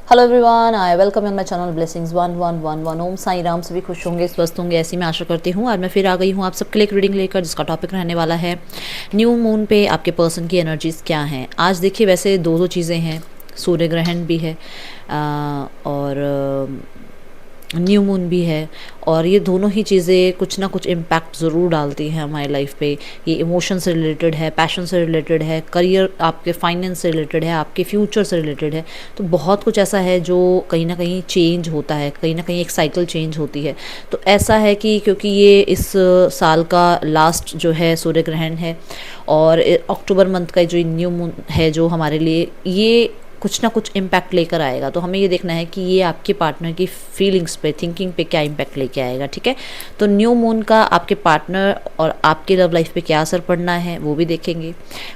Hello everyone, I welcome you my channel blessings 1111। ओम साई राम। सभी खुश होंगे, स्वस्थ होंगे, ऐसी मैं आशा करती हूँ। आज मैं फिर आ गई हूँ आप सबके लिए एक रीडिंग लेकर, जिसका टॉपिक रहने वाला है न्यू मून पे आपके पर्सन की एनर्जीज क्या हैं। आज देखिए, वैसे दो चीज़ें हैं, सूर्य ग्रहण भी है और न्यू मून भी है, और ये दोनों ही चीज़ें कुछ ना कुछ इम्पैक्ट ज़रूर डालती हैं हमारी लाइफ पे। ये इमोशन से रिलेटेड है, पैशन से रिलेटेड है, करियर, आपके फाइनेंस से रिलेटेड है, आपके फ्यूचर से रिलेटेड है। तो बहुत कुछ ऐसा है जो कहीं ना कहीं चेंज होता है, कहीं ना कहीं एक साइकिल चेंज होती है। तो ऐसा है कि क्योंकि ये इस साल का लास्ट जो है सूर्य ग्रहण है, और अक्टूबर मंथ का जो न्यू मून है जो हमारे लिए ये कुछ ना कुछ इम्पैक्ट लेकर आएगा। तो हमें ये देखना है कि ये आपके पार्टनर की फीलिंग्स पे, थिंकिंग पे क्या इम्पैक्ट लेके आएगा। ठीक है, तो न्यू मून का आपके पार्टनर और आपके लव लाइफ पे क्या असर पड़ना है वो भी देखेंगे,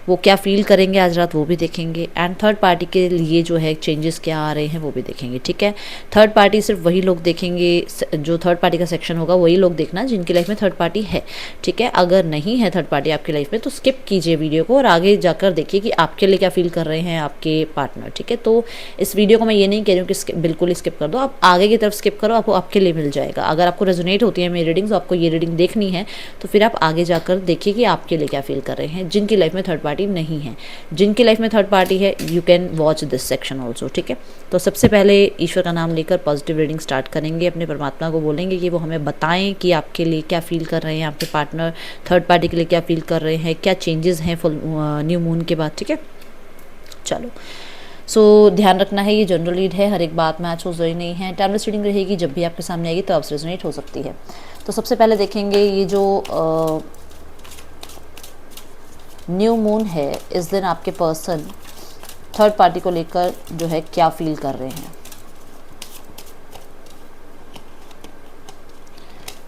वो क्या फील करेंगे आज रात वो भी देखेंगे, एंड थर्ड पार्टी के लिए जो है चेंजेस क्या आ रहे हैं वो भी देखेंगे। ठीक है, थर्ड पार्टी सिर्फ वही लोग देखेंगे, जो थर्ड पार्टी का सेक्शन होगा वही लोग देखना जिनकी लाइफ में थर्ड पार्टी है। ठीक है, अगर नहीं है थर्ड पार्टी आपकी लाइफ में तो स्किप कीजिए वीडियो को और आगे जाकर देखिए कि आपके लिए क्या फील कर रहे हैं आपके पार्टनर। ठीक है, तो इस वीडियो को मैं ये नहीं कह रही हूँ कि बिल्कुल ही स्किप कर दो, आप आगे की तरफ स्किप करो, आपको आपके लिए मिल जाएगा। अगर आपको रेजोनेट होती है मेरी रीडिंग्स, तो आपको ये रीडिंग देखनी है तो फिर आप आगे जाकर देखिए कि आपके लिए क्या फील कर रहे हैं जिनकी लाइफ में थर्ड पार्टी नहीं है। जिनकी लाइफ में थर्ड पार्टी है, you can watch this section also. ठीक है, तो सबसे पहले ईश्वर का नाम लेकर पॉजिटिव रीडिंग स्टार्ट करेंगे। अपने परमात्मा को बोलेंगे कि वो हमें बताएं कि आपके लिए क्या फील कर रहे हैं, आपके पार्टनर थर्ड पार्टी के लिए क्या फील कर रहे हैं, क्या चेंजेस हैं फुल न्यू मून के बाद। ठीक है, चलो। ध्यान रखना है, ये जनरल रीड है, हर एक बात मैच हो जरूरी नहीं है। टाइमलेस रीडिंग रहेगी, जब भी आपके सामने आएगी तो आपसे रेजोनेट हो सकती है। तो सबसे पहले देखेंगे ये जो न्यू मून है, इस दिन आपके पर्सन थर्ड पार्टी को लेकर जो है क्या फील कर रहे हैं।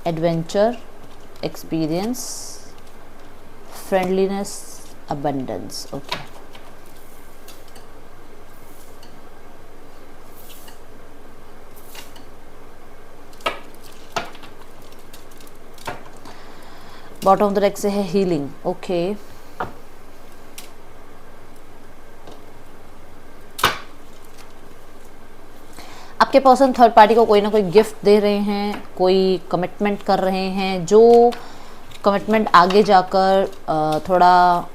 Adventure, experience, friendliness, abundance. Okay, bottom of the deck से है हीलिंग। ओके, आपके पर्सन थर्ड पार्टी को कोई ना कोई गिफ्ट दे रहे हैं, कोई कमिटमेंट कर रहे हैं, जो कमिटमेंट आगे जाकर थोड़ा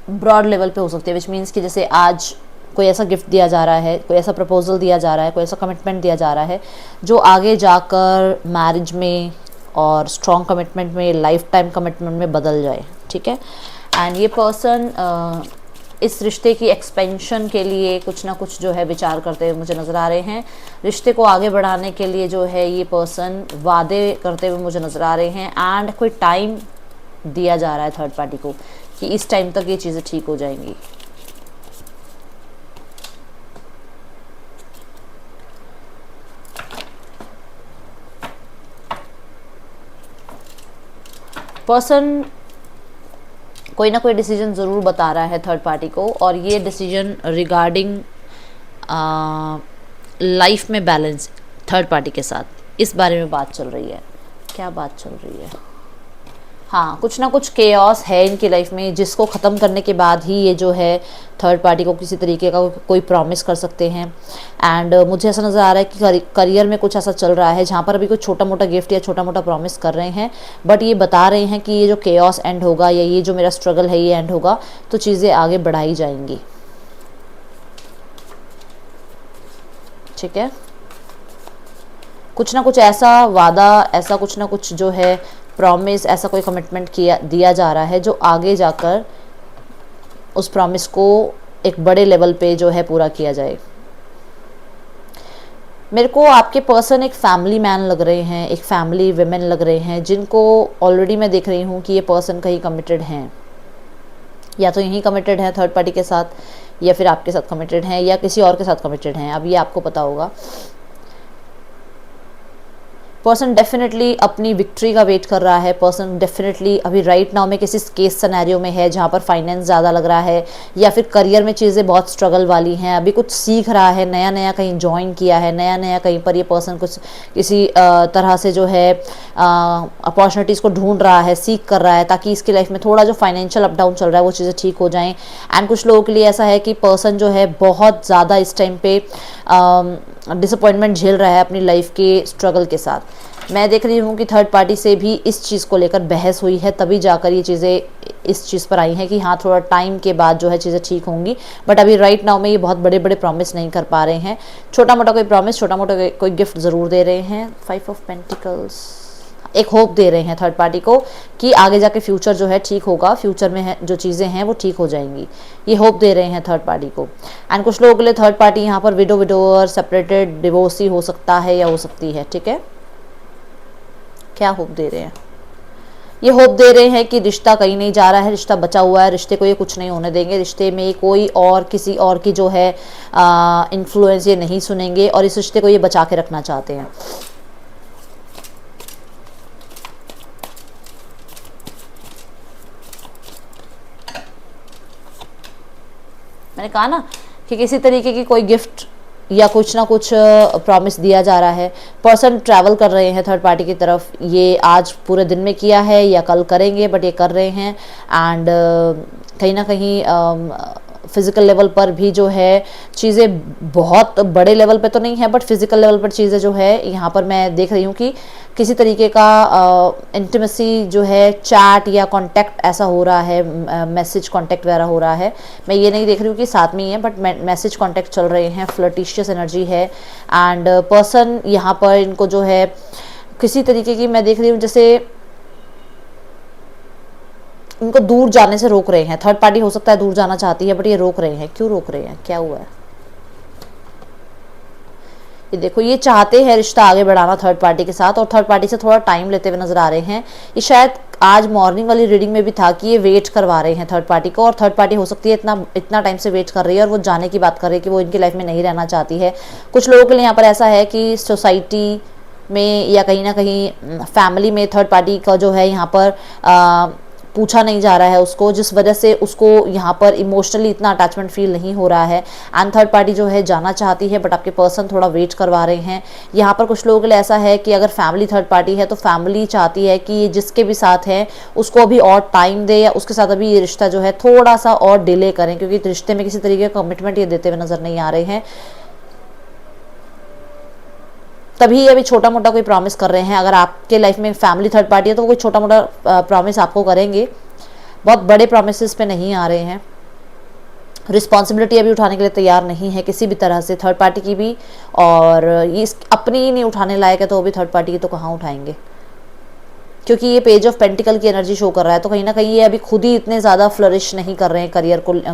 ब्रॉड लेवल पे हो सकती है। विच मीन्स कि जैसे आज कोई ऐसा गिफ्ट दिया जा रहा है, कोई ऐसा प्रपोजल दिया जा रहा है, कोई ऐसा कमिटमेंट दिया जा रहा है जो आगे जाकर मैरिज में और स्ट्रॉन्ग कमिटमेंट में, लाइफ टाइम कमिटमेंट में बदल जाए। ठीक है, एंड ये पर्सन इस रिश्ते की एक्सपेंशन के लिए कुछ ना कुछ जो है विचार करते हुए मुझे नज़र आ रहे हैं। रिश्ते को आगे बढ़ाने के लिए जो है ये पर्सन वादे करते हुए मुझे नज़र आ रहे हैं, एंड कोई टाइम दिया जा रहा है थर्ड पार्टी को कि इस टाइम तक ये चीज़ें ठीक हो जाएंगी। पर्सन कोई ना कोई डिसीजन ज़रूर बता रहा है थर्ड पार्टी को, और ये डिसीजन रिगार्डिंग लाइफ में बैलेंस थर्ड पार्टी के साथ, इस बारे में बात चल रही है। क्या बात चल रही है? हाँ, कुछ ना कुछ केओस है इनकी लाइफ में, जिसको ख़त्म करने के बाद ही ये जो है थर्ड पार्टी को किसी तरीके का कोई प्रॉमिस कर सकते हैं। एंड मुझे ऐसा नज़र आ रहा है कि करियर में कुछ ऐसा चल रहा है जहाँ पर अभी कोई छोटा मोटा गिफ्ट या छोटा मोटा प्रॉमिस कर रहे हैं, बट ये बता रहे हैं कि ये जो केओस एंड होगा, या ये जो मेरा स्ट्रगल है ये एंड होगा, तो चीज़ें आगे बढ़ाई जाएंगी। ठीक है, कुछ ना कुछ ऐसा वादा, ऐसा कुछ ना कुछ जो है प्रॉमिस, ऐसा कोई कमिटमेंट दिया जा रहा है जो आगे जाकर उस प्रॉमिस को एक बड़े लेवल पे जो है पूरा किया जाए। मेरे को आपके पर्सन एक फैमिली मैन लग रहे हैं, एक फैमिली विमेन लग रहे हैं, जिनको ऑलरेडी मैं देख रही हूँ कि ये पर्सन कहीं कमिटेड हैं, या तो यहीं कमिटेड है थर्ड पार्टी के साथ, या फिर आपके साथ कमिटेड हैं, या किसी और के साथ कमिटेड हैं। अब ये आपको पता होगा। पर्सन डेफिनेटली अपनी विक्ट्री का वेट कर रहा है। पर्सन डेफिनेटली अभी राइट नाउ में किसी केस सिनेरियो में है जहाँ पर फाइनेंस ज़्यादा लग रहा है, या फिर करियर में चीज़ें बहुत स्ट्रगल वाली हैं, अभी कुछ सीख रहा है, नया नया कहीं ज्वाइन किया है, नया नया कहीं पर ये पर्सन कुछ किसी तरह से जो है अपॉर्चुनिटीज़ को ढूंढ रहा है, सीख कर रहा है, ताकि इसकी लाइफ में थोड़ा जो फाइनेंशियल अप डाउन चल रहा है वो चीज़ें ठीक हो जाएँ। एंड कुछ लोगों के लिए ऐसा है कि पर्सन जो है बहुत ज़्यादा इस टाइम पे डिसअपॉइंटमेंट झेल रहा है अपनी लाइफ के स्ट्रगल के साथ। मैं देख रही हूँ कि थर्ड पार्टी से भी इस चीज़ को लेकर बहस हुई है, तभी जाकर ये चीज़ें इस चीज़ पर आई हैं कि हाँ थोड़ा टाइम के बाद जो है चीज़ें ठीक होंगी। बट अभी राइट नाउ में ये बहुत बड़े बड़े प्रॉमिस नहीं कर पा रहे हैं। छोटा मोटा कोई प्रॉमिस, छोटा मोटा कोई गिफ्ट ज़रूर दे रहे हैं। 5 ऑफ पेंटिकल्स एक होप दे रहे हैं थर्ड पार्टी को कि आगे जाके फ्यूचर जो है ठीक होगा, फ्यूचर में है जो चीज़ें हैं वो ठीक हो जाएंगी, ये होप दे रहे हैं थर्ड पार्टी को। एंड कुछ लोगों के लिए थर्ड पार्टी यहाँ पर विडोवर, सेपरेटेड, डिवोर्सी हो सकता है या हो सकती है। ठीक है, क्या होप दे रहे हैं? ये होप दे रहे हैं कि रिश्ता कहीं नहीं जा रहा है, रिश्ता बचा हुआ है, रिश्ते को ये कुछ नहीं होने देंगे, रिश्ते में कोई और किसी और की जो है इन्फ्लुएंस ये नहीं सुनेंगे, और इस रिश्ते को ये बचा के रखना चाहते हैं। मैंने कहा ना कि किसी तरीके की कोई गिफ्ट या कुछ ना कुछ प्रॉमिस दिया जा रहा है। पर्सन ट्रैवल कर रहे हैं थर्ड पार्टी की तरफ, ये आज पूरे दिन में किया है या कल करेंगे, बट ये कर रहे हैं। एंड कहीं ना कहीं फिज़िकल लेवल पर भी जो है चीज़ें बहुत बड़े लेवल पे तो नहीं है, बट फिज़िकल लेवल पर चीज़ें जो है यहाँ पर मैं देख रही हूँ कि किसी तरीके का इंटीमेसी जो है, चैट या कांटेक्ट ऐसा हो रहा है, मैसेज कांटेक्ट वगैरह हो रहा है। मैं ये नहीं देख रही हूँ कि साथ में ही है, बट मैसेज कांटेक्ट चल रहे हैं, फ्लर्टिशियस एनर्जी है। एंड पर्सन यहाँ पर इनको जो है किसी तरीके की मैं देख रही हूँ जैसे इनको दूर जाने से रोक रहे हैं। थर्ड पार्टी हो सकता है दूर जाना चाहती है, बट ये रोक रहे हैं। क्यों रोक रहे हैं, क्या हुआ है? ये देखो, ये चाहते हैं रिश्ता आगे बढ़ाना थर्ड पार्टी के साथ, और थर्ड पार्टी से थोड़ा टाइम लेते हुए नजर आ रहे हैं। ये शायद आज मॉर्निंग वाली रीडिंग में भी था कि ये वेट करवा रहे हैं थर्ड पार्टी को, और थर्ड पार्टी हो सकती है इतना टाइम से वेट कर रही है, और वो जाने की बात कर रही है कि वो इनकी लाइफ में नहीं रहना चाहती है। कुछ लोगों के लिए यहाँ पर ऐसा है कि सोसाइटी में या कहीं ना कहीं फैमिली में थर्ड पार्टी का जो है यहाँ पर पूछा नहीं जा रहा है उसको, जिस वजह से उसको यहाँ पर इमोशनली इतना अटैचमेंट फील नहीं हो रहा है। एंड थर्ड पार्टी जो है जाना चाहती है, बट आपके पर्सन थोड़ा वेट करवा रहे हैं। यहाँ पर कुछ लोगों के लिए ऐसा है कि अगर फैमिली थर्ड पार्टी है तो फैमिली चाहती है कि जिसके भी साथ है उसको अभी और टाइम दे, या उसके साथ अभी ये रिश्ता जो है थोड़ा सा और डिले करें, क्योंकि रिश्ते में किसी तरीके का कमिटमेंट ये देते हुए नजर नहीं आ रहे हैं। तभी अभी छोटा मोटा कोई प्रॉमिस कर रहे हैं। अगर आपके लाइफ में फैमिली थर्ड पार्टी है तो कोई छोटा मोटा प्रॉमिस आपको करेंगे, बहुत बड़े प्रॉमिसेस पे नहीं आ रहे हैं। रिस्पॉन्सिबिलिटी अभी उठाने के लिए तैयार नहीं है किसी भी तरह से थर्ड पार्टी की भी, और ये अपनी ही नहीं उठाने लायक है तो अभी थर्ड पार्टी की तो कहाँ उठाएंगे, क्योंकि ये पेज ऑफ पेंटिकल की एनर्जी शो कर रहा है। तो कहीं ना कहीं ये अभी खुद ही इतने ज़्यादा फ्लरिश नहीं कर रहे हैं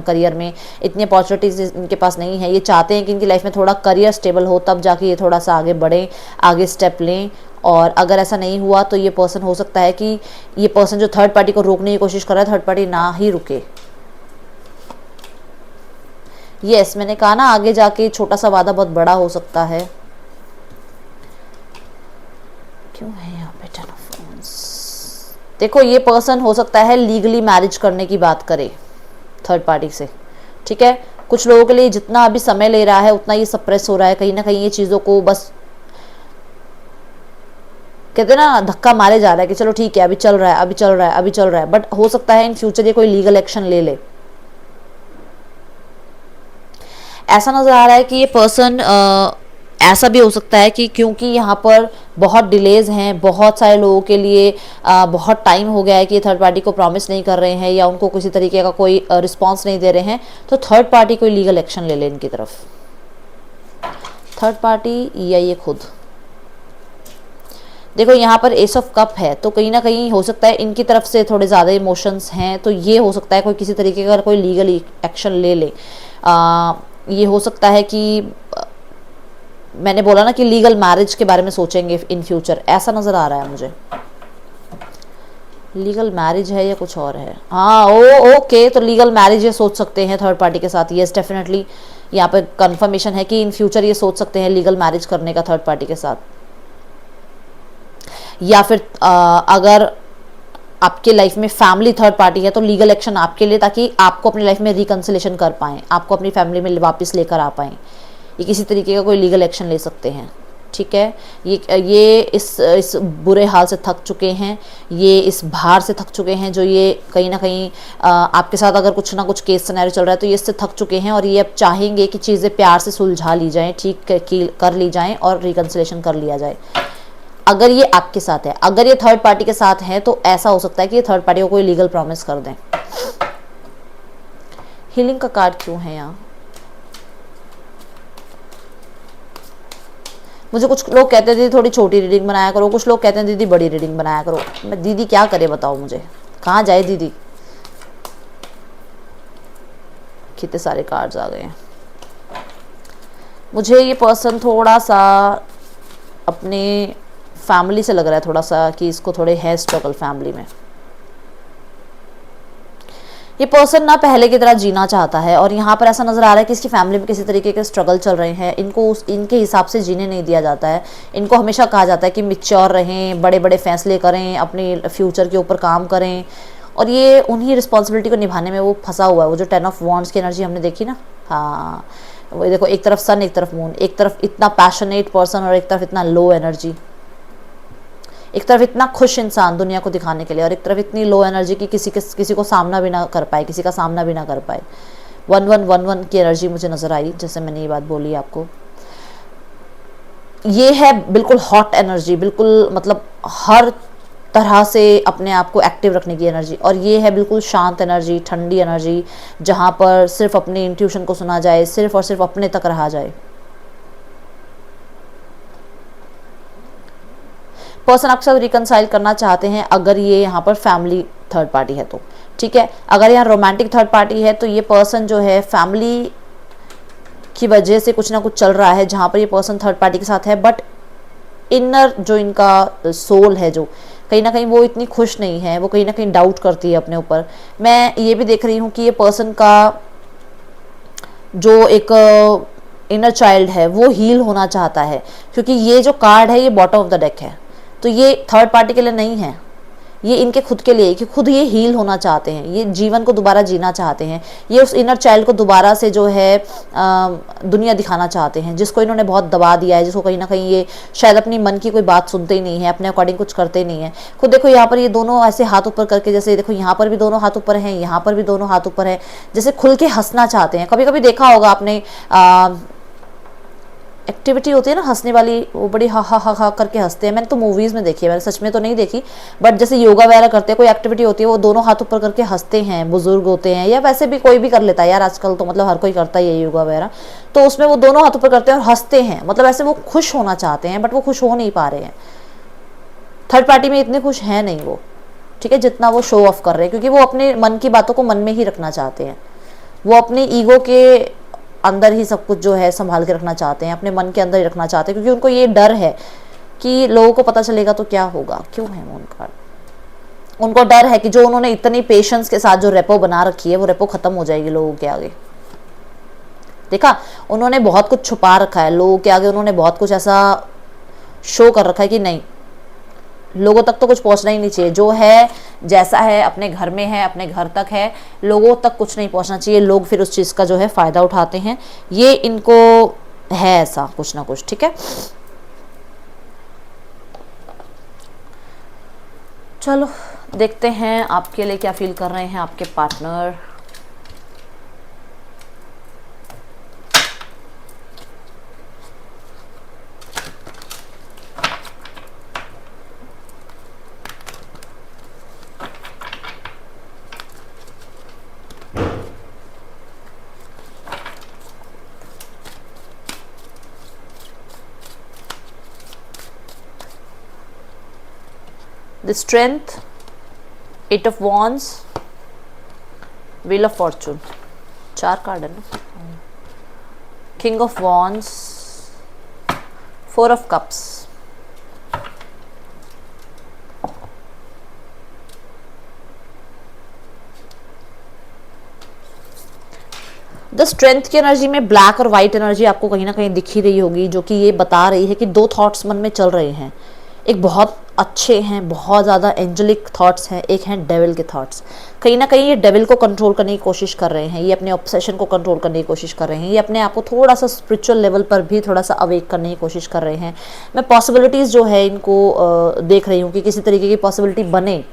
करियर में इतनी अपॉर्चुनिटीज इनके पास नहीं है। ये चाहते हैं कि इनकी लाइफ में थोड़ा करियर स्टेबल हो, तब जाके ये थोड़ा सा आगे बढ़ें, आगे स्टेप लें। और अगर ऐसा नहीं हुआ तो ये पर्सन हो सकता है कि ये पर्सन जो थर्ड पार्टी को रोकने की कोशिश कर रहा है, थर्ड पार्टी ना ही रुके। यस, मैंने कहा ना आगे जाके छोटा सा वादा बहुत बड़ा हो सकता है। क्यों है यहाँ पे टेन ऑफ वांड्स? देखो, ये पर्सन हो सकता है लीगली मैरिज करने की बात करे थर्ड पार्टी से। ठीक है, कुछ लोगों के लिए जितना अभी समय ले रहा है उतना ये सप्रेस हो रहा है। कहीं ना कहीं ये चीज़ों को बस कहते हैं ना, धक्का मारे जा रहा है कि चलो ठीक है अभी चल रहा है, अभी चल रहा है, अभी चल रहा है, बट हो सकता है इन फ्यूचर ये कोई लीगल एक्शन ले ले। ऐसा नजर आ रहा है कि ये पर्सन ऐसा भी हो सकता है कि क्योंकि यहाँ पर बहुत डिलेज हैं, बहुत सारे लोगों के लिए बहुत टाइम हो गया है कि ये थर्ड पार्टी को प्रॉमिस नहीं कर रहे हैं या उनको किसी तरीके का कोई रिस्पांस नहीं दे रहे हैं, तो थर्ड पार्टी कोई लीगल एक्शन ले ले इनकी तरफ। थर्ड पार्टी या ये खुद। देखो, यहाँ पर एस ऑफ कप है, तो कहीं ना कहीं हो सकता है इनकी तरफ से थोड़े ज़्यादा इमोशंस हैं, तो ये हो सकता है कोई किसी तरीके का कोई लीगल एक्शन ले ले। ये हो सकता है कि मैंने बोला ना कि लीगल मैरिज के बारे में सोचेंगे इन फ्यूचर, ऐसा नज़र आ रहा है मुझे। लीगल मैरिज है या कुछ और है? हाँ, ओके, तो लीगल मैरिज ये सोच सकते हैं थर्ड पार्टी के साथ। यस, डेफिनेटली यहाँ पे कंफर्मेशन है कि इन फ्यूचर ये सोच सकते हैं लीगल मैरिज करने का थर्ड पार्टी के साथ। या फिर अगर आपके लाइफ में फैमिली थर्ड पार्टी है तो लीगल एक्शन आपके लिए, ताकि आपको अपनी लाइफ में रिकंसिलेशन कर पाएँ, आपको अपनी फैमिली में वापस लेकर आ पाएँ। ये किसी तरीके का कोई लीगल एक्शन ले सकते हैं, ठीक है। ये इस बुरे हाल से थक चुके हैं, ये इस भार से थक चुके हैं, जो ये कहीं ना कहीं आपके साथ अगर कुछ ना कुछ केस सिनेरियो चल रहा है तो ये इससे थक चुके हैं, और ये अब चाहेंगे कि चीज़ें प्यार से सुलझा ली जाएं, ठीक कर ली जाएं और रिकंसिलेशन कर लिया जाए। अगर ये आपके साथ है, अगर ये थर्ड पार्टी के साथ है तो ऐसा हो सकता है कि ये थर्ड पार्टी को कोई लीगल प्रॉमिस कर दें। हीलिंग का कार्ड क्यों है यहाँ? मुझे कुछ लोग कहते हैं दीदी थोड़ी छोटी रीडिंग बनाया करो, कुछ लोग कहते हैं दीदी बड़ी रीडिंग बनाया करो। मैं दीदी क्या करे बताओ, मुझे कहाँ जाए दीदी। कितने सारे कार्ड्स आ गए हैं। मुझे ये पर्सन थोड़ा सा अपने फैमिली से लग रहा है, थोड़ा सा कि इसको थोड़े है स्ट्रगल फैमिली में। ये पर्सन ना पहले की तरह जीना चाहता है, और यहाँ पर ऐसा नज़र आ रहा है कि इसकी फैमिली में किसी तरीके के स्ट्रगल चल रहे हैं। इनको इनके हिसाब से जीने नहीं दिया जाता है। इनको हमेशा कहा जाता है कि मैच्योर रहें, बड़े बड़े फैसले करें, अपने फ्यूचर के ऊपर काम करें, और ये उन्हीं रिस्पॉन्सिबिलिटी को निभाने में वो फंसा हुआ है। वो जो 10 ऑफ वॉन्ड्स की एनर्जी हमने देखी ना, हाँ वो देखो, एक तरफ सन, एक तरफ मून, एक तरफ इतना पैशनेट पर्सन और एक तरफ इतना लो एनर्जी, एक तरफ इतना खुश इंसान दुनिया को दिखाने के लिए, और एक तरफ इतनी लो एनर्जी कि किसी को सामना भी ना कर पाए, किसी का सामना भी ना कर पाए। 1111 की एनर्जी मुझे नज़र आई, जैसे मैंने ये बात बोली आपको। ये है बिल्कुल हॉट एनर्जी, बिल्कुल मतलब हर तरह से अपने आप को एक्टिव रखने की एनर्जी, और ये है बिल्कुल शांत एनर्जी, ठंडी एनर्जी, जहाँ पर सिर्फ अपने इंट्यूशन को सुना जाए, सिर्फ और सिर्फ अपने तक रहा जाए। पर्सन आपके साथ रिकंसाइल करना चाहते हैं, अगर ये यहाँ पर फैमिली थर्ड पार्टी है तो ठीक है। अगर यहाँ रोमांटिक थर्ड पार्टी है तो ये पर्सन जो है फैमिली की वजह से कुछ ना कुछ चल रहा है जहाँ पर ये पर्सन थर्ड पार्टी के साथ है, बट इनर जो इनका सोल है, जो कहीं ना कहीं वो इतनी खुश नहीं है, वो कहीं ना कहीं डाउट करती है अपने ऊपर। मैं ये भी देख रही हूँ कि ये पर्सन का जो एक इनर चाइल्ड है वो हील होना चाहता है, क्योंकि ये जो कार्ड है ये बॉटम ऑफ द डेक है, तो ये थर्ड पार्टी के लिए नहीं है, ये इनके खुद के लिए, कि खुद ये हील होना चाहते हैं, ये जीवन को दोबारा जीना चाहते हैं, ये उस इनर चाइल्ड को दोबारा से जो है दुनिया दिखाना चाहते हैं, जिसको इन्होंने बहुत दबा दिया है, जिसको कहीं ना कहीं ये शायद अपनी मन की कोई बात सुनते ही नहीं है, अपने अकॉर्डिंग कुछ करते नहीं है। खुद देखो यहाँ पर ये दोनों ऐसे हाथ ऊपर करके, जैसे देखो यहाँ पर भी दोनों हाथ ऊपर हैं, यहाँ पर भी दोनों हाथ ऊपर है, जैसे खुल के हंसना चाहते हैं। कभी कभी देखा होगा आपने एक्टिविटी होती है ना हंसने वाली, वो बड़ी हा हा हा हा करके हंसते हैं। मैंने तो मूवीज़ में देखी है, मैंने सच में तो नहीं देखी, बट जैसे योगा वगैरह करते हैं, कोई एक्टिविटी होती है, वो दोनों हाथ ऊपर करके हंसते हैं, बुजुर्ग होते हैं या वैसे भी कोई भी कर लेता है यार, आजकल तो मतलब हर कोई करता ही है योगा वगैरह, तो उसमें वो दोनों हाथ ऊपर करते हैं और हंसते हैं, मतलब ऐसे वो खुश होना चाहते हैं, बट वो खुश हो नहीं पा रहे हैं। थर्ड पार्टी में इतने खुश हैं नहीं वो, ठीक है, जितना वो शो ऑफ कर रहे हैं, क्योंकि वो अपने मन की बातों को मन में ही रखना चाहते हैं, वो अपने ईगो के अंदर ही सब कुछ जो है संभाल के रखना चाहते हैं, अपने मन के अंदर ही रखना चाहते हैं, क्योंकि उनको ये डर है कि लोगों को पता चलेगा तो क्या होगा। क्यों है मून कार्ड? उनको डर है कि जो उन्होंने इतनी पेशेंस के साथ जो रेपो बना रखी है, वो रेपो खत्म हो जाएगी लोगों के आगे। देखा, उन्होंने बहुत कुछ छुपा रखा है लोगों के आगे, उन्होंने बहुत कुछ ऐसा शो कर रखा है कि नहीं, लोगों तक तो कुछ पहुंचना ही नहीं चाहिए, जो है जैसा है अपने घर में है, अपने घर तक है, लोगों तक कुछ नहीं पहुंचना चाहिए। लोग फिर उस चीज़ का जो है फ़ायदा उठाते हैं, ये इनको है ऐसा कुछ ना कुछ, ठीक है। चलो देखते हैं आपके लिए क्या फील कर रहे हैं आपके partner. The Strength, 8 of Wands, Wheel of Fortune, 4 card है ना, King of Wands, 4 of Cups, the strength की एनर्जी में ब्लैक और वाइट एनर्जी आपको कहीं ना कहीं दिख ही रही होगी, जो कि ये बता रही है कि दो थॉट्स मन में चल रहे हैं। एक बहुत अच्छे हैं, बहुत ज़्यादा एंजेलिक थॉट्स हैं, एक हैं डेविल के थॉट्स। कहीं ना कहीं ये डेविल को कंट्रोल करने की कोशिश कर रहे हैं, ये अपने ऑब्सेशन को कंट्रोल करने की कोशिश कर रहे हैं, ये अपने आप को थोड़ा सा स्पिरिचुअल लेवल पर भी थोड़ा सा अवेक करने की कोशिश कर रहे हैं। मैं पॉसिबिलिटीज़ जो है इनको देख रही हूँ कि किसी तरीके की पॉसिबिलिटी बने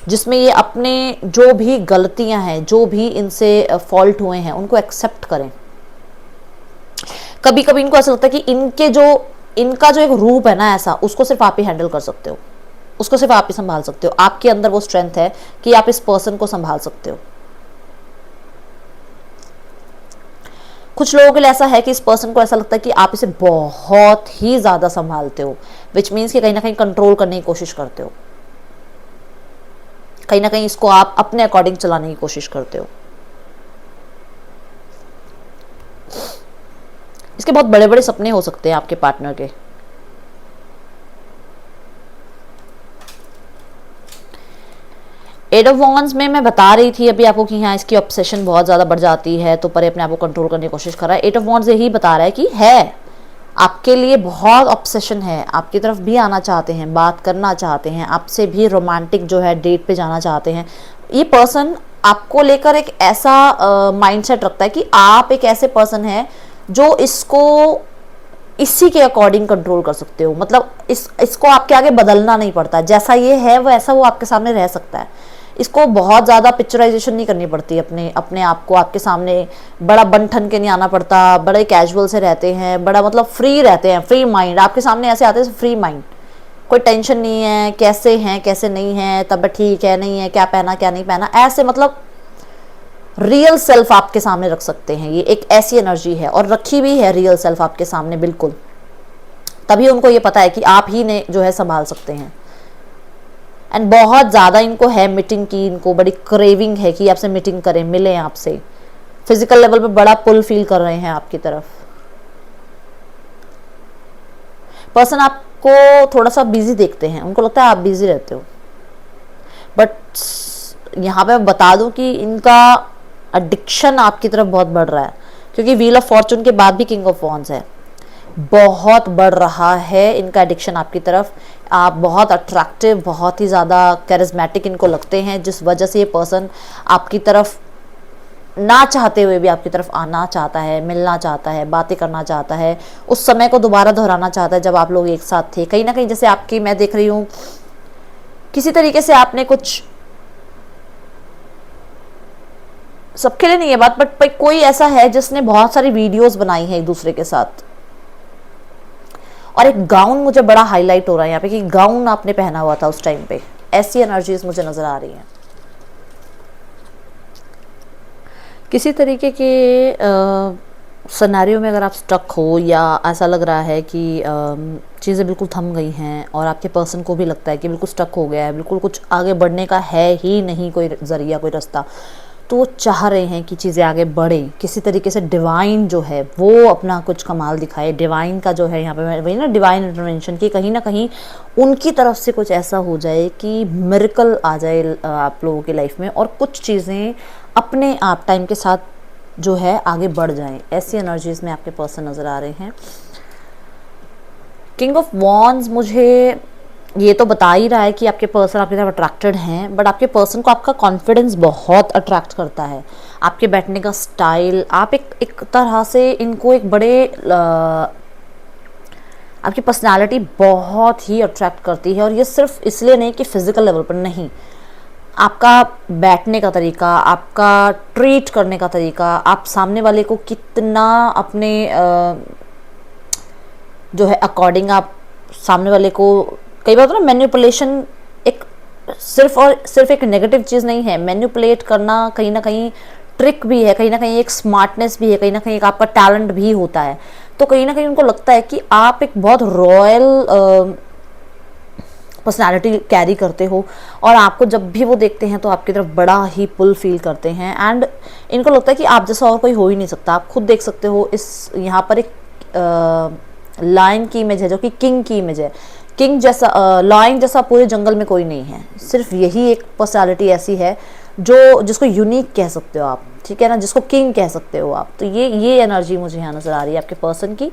जिसमें ये अपने जो भी गलतियाँ हैं, जो भी इनसे फॉल्ट हुए हैं, उनको एक्सेप्ट करें। कभी कभी इनको ऐसा लगता है कि इनका जो एक रूप है ना ऐसा, उसको सिर्फ आप ही हैंडल कर सकते हो, उसको सिर्फ आप ही संभाल सकते हो। आपके अंदर वो स्ट्रेंथ है कि आप इस पर्सन को संभाल सकते हो। कुछ लोगों के लिए ऐसा है कि इस पर्सन को ऐसा लगता है कि आप इसे बहुत ही ज्यादा संभालते हो, विच मीन्स कि कहीं ना कहीं कंट्रोल करने की कोशिश करते हो, कहीं ना कहीं इसको आप अपने अकॉर्डिंग चलाने की कोशिश करते हो। इसके बहुत बड़े बड़े सपने हो सकते हैं आपके पार्टनर के। एट ऑफ वॉन्ड्स में मैं बता रही थी अभी आपको कि हाँ इसकी ऑब्सेशन बहुत ज़्यादा बढ़ जाती है, तो पर अपने आप को कंट्रोल करने की कोशिश कर रहा है। एट ऑफ वॉन्ड्स यही बता रहा है कि है आपके लिए बहुत ऑब्सेशन है, आपकी तरफ भी आना चाहते हैं, बात करना चाहते हैं, आपसे भी रोमांटिक जो है डेट पे जाना चाहते हैं। ये पर्सन आपको लेकर एक ऐसा माइंडसेट रखता है कि आप एक ऐसे पर्सन हैं जो इसको इसी के अकॉर्डिंग कंट्रोल कर सकते हो। मतलब इसको आपके आगे बदलना नहीं पड़ता, जैसा ये है वो ऐसा वो आपके सामने रह सकता है। इसको बहुत ज़्यादा पिक्चराइजेशन नहीं करनी पड़ती, अपने आप को आपके सामने बड़ा बन ठन के नहीं आना पड़ता, बड़े कैजुअल से रहते हैं, बड़ा मतलब फ्री रहते हैं, फ्री माइंड आपके सामने ऐसे आते हैं, फ्री माइंड, कोई टेंशन नहीं है कैसे हैं कैसे नहीं है, तबीयत ठीक है नहीं है, क्या पहना क्या नहीं पहना, ऐसे मतलब रियल सेल्फ आपके सामने रख सकते हैं। ये एक ऐसी एनर्जी है और रखी भी है रियल सेल्फ आपके सामने बिल्कुल, तभी उनको ये पता है कि आप ही ने जो है संभाल सकते हैं। एंड बहुत ज़्यादा इनको है मीटिंग की, इनको बड़ी क्रेविंग है कि आपसे मीटिंग करें, मिलें आपसे, फिजिकल लेवल पे बड़ा पुल फील कर रहे हैं आपकी तरफ। पर्सन आपको थोड़ा सा बिजी देखते हैं, उनको लगता है आप बिजी रहते हो, बट यहाँ पे मैं बता दूं कि इनका एडिक्शन आपकी तरफ बहुत बढ़ रहा है, क्योंकि व्हील ऑफ फॉर्चून के बाद भी किंग ऑफ वॉन्ड्स है, बहुत बढ़ रहा है इनका एडिक्शन आपकी तरफ। आप बहुत अट्रैक्टिव, बहुत ही ज़्यादा कैरिज्मेटिक इनको लगते हैं, जिस वजह से ये पर्सन आपकी तरफ ना चाहते हुए भी आपकी तरफ आना चाहता है, मिलना चाहता है, बातें करना चाहता है, उस समय को दोबारा दोहराना चाहता है जब आप लोग एक साथ थे। कहीं ना कहीं जैसे आपकी मैं देख रही हूँ किसी तरीके से आपने कुछ, सबके लिए नहीं है बात, बट कोई ऐसा है जिसने बहुत सारी वीडियोस बनाई है एक दूसरे के साथ, और एक गाउन मुझे बड़ा हाईलाइट हो रहा है यहाँ पे कि गाउन आपने पहना हुआ था उस टाइम पे, ऐसी एनर्जीज मुझे नजर आ रही हैं। किसी तरीके के सिनेरियो में अगर आप स्टक हो या ऐसा लग रहा है कि चीज़ें बिल्कुल थम गई हैं और आपके पर्सन को भी लगता है कि बिल्कुल स्टक हो गया है, बिल्कुल कुछ आगे बढ़ने का है ही नहीं कोई जरिया, कोई रास्ता, तो वो चाह रहे हैं कि चीज़ें आगे बढ़ें, किसी तरीके से डिवाइन जो है वो अपना कुछ कमाल दिखाए। डिवाइन का जो है यहाँ पे वही ना, डिवाइन इंटरवेंशन की कहीं ना कहीं उनकी तरफ से कुछ ऐसा हो जाए कि मिरेकल आ जाए आप लोगों की लाइफ में, और कुछ चीज़ें अपने आप टाइम के साथ जो है आगे बढ़ जाएं। ऐसी एनर्जीज में आपके पर्सन नज़र आ रहे हैं। किंग ऑफ वॉन्ड्स मुझे ये तो बता ही रहा है कि आपके पर्सन आपकी तरफ अट्रैक्टेड हैं, बट आपके पर्सन को आपका कॉन्फिडेंस बहुत अट्रैक्ट करता है, आपके बैठने का स्टाइल, आप एक तरह से इनको एक बड़े आपकी पर्सनालिटी बहुत ही अट्रैक्ट करती है। और ये सिर्फ इसलिए नहीं कि फिजिकल लेवल पर नहीं, आपका बैठने का तरीका, आपका ट्रीट करने का तरीका, आप सामने वाले को कितना अपने जो है अकॉर्डिंग आप सामने वाले को, कई बार तो ना मैनिपुलेशन एक सिर्फ एक नेगेटिव चीज़ नहीं है, मैनिपुलेट करना कहीं ना कहीं ट्रिक भी है, कहीं ना कहीं एक स्मार्टनेस भी है, कहीं ना कहीं एक आपका टैलेंट भी होता है। तो कहीं ना कहीं उनको लगता है कि आप एक बहुत रॉयल पर्सनालिटी कैरी करते हो, और आपको जब भी वो देखते हैं तो आपकी तरफ बड़ा ही पुल फील करते हैं। एंड इनको लगता है कि आप जैसा और कोई हो ही नहीं सकता। आप खुद देख सकते हो इस यहाँ पर एक लायन की इमेज है जो कि किंग की इमेज है। किंग जैसा, लायन जैसा पूरे जंगल में कोई नहीं है, सिर्फ यही एक पर्सनालिटी ऐसी है जो जिसको यूनिक कह सकते हो आप, ठीक है ना, जिसको किंग कह सकते हो आप। तो ये एनर्जी मुझे यहाँ नज़र आ रही है आपके पर्सन की।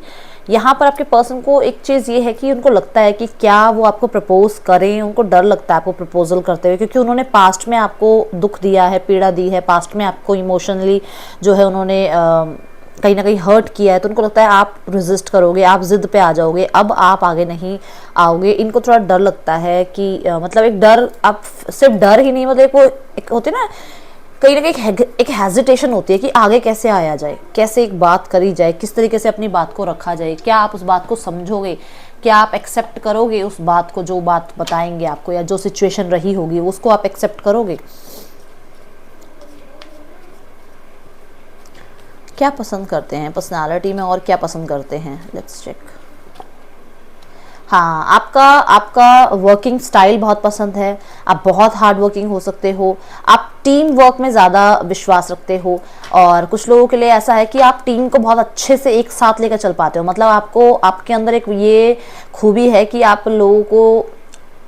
यहाँ पर आपके पर्सन को एक चीज़ ये है कि उनको लगता है कि क्या वो आपको प्रपोज करें, उनको डर लगता है आपको प्रपोजल करते हुए, क्योंकि उन्होंने पास्ट में आपको दुख दिया है, पीड़ा दी है, पास्ट में आपको इमोशनली जो है उन्होंने कहीं ना कहीं हर्ट किया है। तो उनको लगता है आप रेजिस्ट करोगे, आप जिद पे आ जाओगे, अब आप आगे नहीं आओगे। इनको थोड़ा डर लगता है कि मतलब एक डर, आप सिर्फ डर ही नहीं, मतलब वो एक होते ना कहीं ना कहीं एक हेजिटेशन होती है कि आगे कैसे आया जाए, कैसे एक बात करी जाए, किस तरीके से अपनी बात को रखा जाए, क्या आप उस बात को समझोगे, क्या आप एक्सेप्ट करोगे उस बात को, जो बात बताएंगे आपको या जो सिचुएशन रही होगी उसको आप एक्सेप्ट करोगे। क्या पसंद करते हैं पर्सनालिटी में और क्या पसंद करते हैं, लेट्स चेक। हाँ, आपका वर्किंग स्टाइल बहुत पसंद है, आप बहुत हार्ड वर्किंग हो सकते हो, आप टीम वर्क में ज़्यादा विश्वास रखते हो, और कुछ लोगों के लिए ऐसा है कि आप टीम को बहुत अच्छे से एक साथ लेकर चल पाते हो। मतलब आपको, आपके अंदर एक ये खूबी है कि आप लोगों को,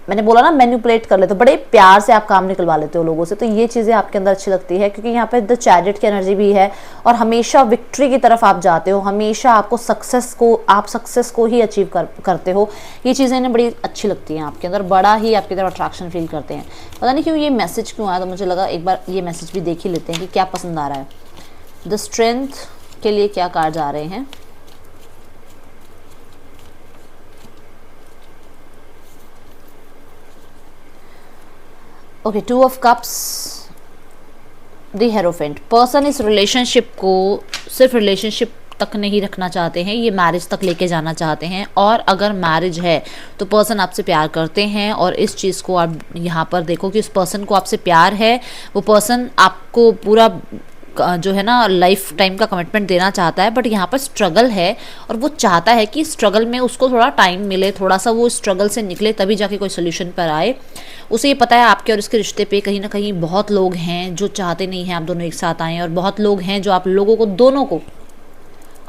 मैंने बोला ना, मैनिपुलेट कर लेते हो, बड़े प्यार से आप काम निकलवा लेते हो लोगों से। तो ये चीज़ें आपके अंदर अच्छी लगती है, क्योंकि यहाँ पे द चैरियट की एनर्जी भी है, और हमेशा विक्ट्री की तरफ आप जाते हो, हमेशा आपको सक्सेस को ही अचीव करते हो। ये चीज़ें इन्हें बड़ी अच्छी लगती हैं आपके अंदर, बड़ा ही आपकी तरफ अट्रैक्शन फील करते हैं। पता नहीं क्यों ये मैसेज क्यों आया, तो मुझे लगा एक बार ये मैसेज भी देख ही लेते हैं कि क्या पसंद आ रहा है। द स्ट्रेंथ के लिए क्या कार्ड आ रहे हैं। Okay, 2 of cups, the hierophant. Person इस रिलेशनशिप को सिर्फ रिलेशनशिप तक नहीं रखना चाहते हैं, ये मैरिज तक लेके जाना चाहते हैं। और अगर मैरिज है तो पर्सन आपसे प्यार करते हैं, और इस चीज़ को आप यहाँ पर देखो कि उस पर्सन को आपसे प्यार है, वो पर्सन आपको पूरा जो है ना लाइफ टाइम का कमिटमेंट देना चाहता है। बट यहाँ पर स्ट्रगल है, और वो चाहता है कि स्ट्रगल में उसको थोड़ा टाइम मिले, थोड़ा सा वो स्ट्रगल से निकले, तभी जाके कोई सोल्यूशन पर आए। उसे ये पता है आपके और इसके रिश्ते पे कहीं ना कहीं बहुत लोग हैं जो चाहते नहीं हैं आप दोनों एक साथ आएँ, और बहुत लोग हैं जो आप लोगों को, दोनों को